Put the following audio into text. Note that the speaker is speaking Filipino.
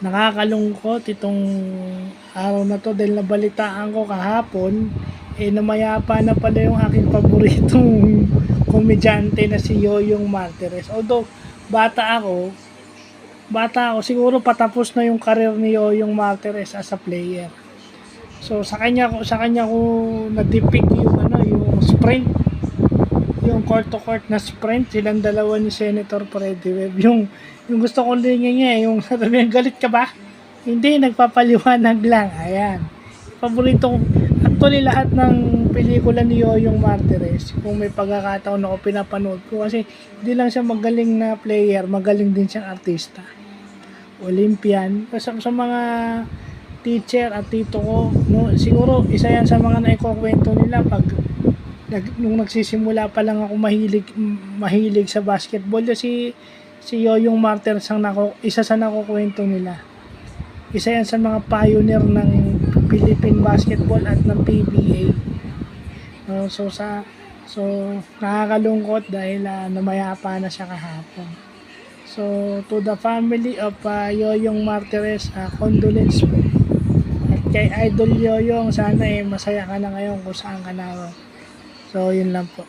Nakakalungkot itong araw na 'to dahil nabalitaan ko kahapon, namayapa na pala yung aking paboritong komedyante na si Yoyong Martirez. Although bata ako siguro patapos na yung career ni Yoyong Martirez as a player. So sa kanya ko na-depict yung yung sprint, yung court to court na sprint, silang dalawa ni Senator Freddy Webb. Yung gusto kong linya niya, yung sabi galit ka ba? Hindi, nagpapaliwanag lang. Ayan. Paborito ko. Actually, lahat ng pelikula ni Yoyong Martirez, kung may pagkakataon ako pinapanood ko, kasi hindi lang siya magaling na player, magaling din siyang artista. Olympian. Sa mga teacher at tito ko, no, siguro isa yan sa mga naikukwento nila pag nung nagsisimula pa lang ako mahilig sa basketball. Si Yoyong Martirez isa sa nakukwento nila. Isa yan sa mga pioneer ng Philippine basketball at ng PBA. So nakakalungkot dahil namayapa na siya kahapon. So to the family of Yoyong Martirez, condolence po. At kay Idol Yoyong, sana masaya ka na ngayon kung saan ka na. So yun lang po.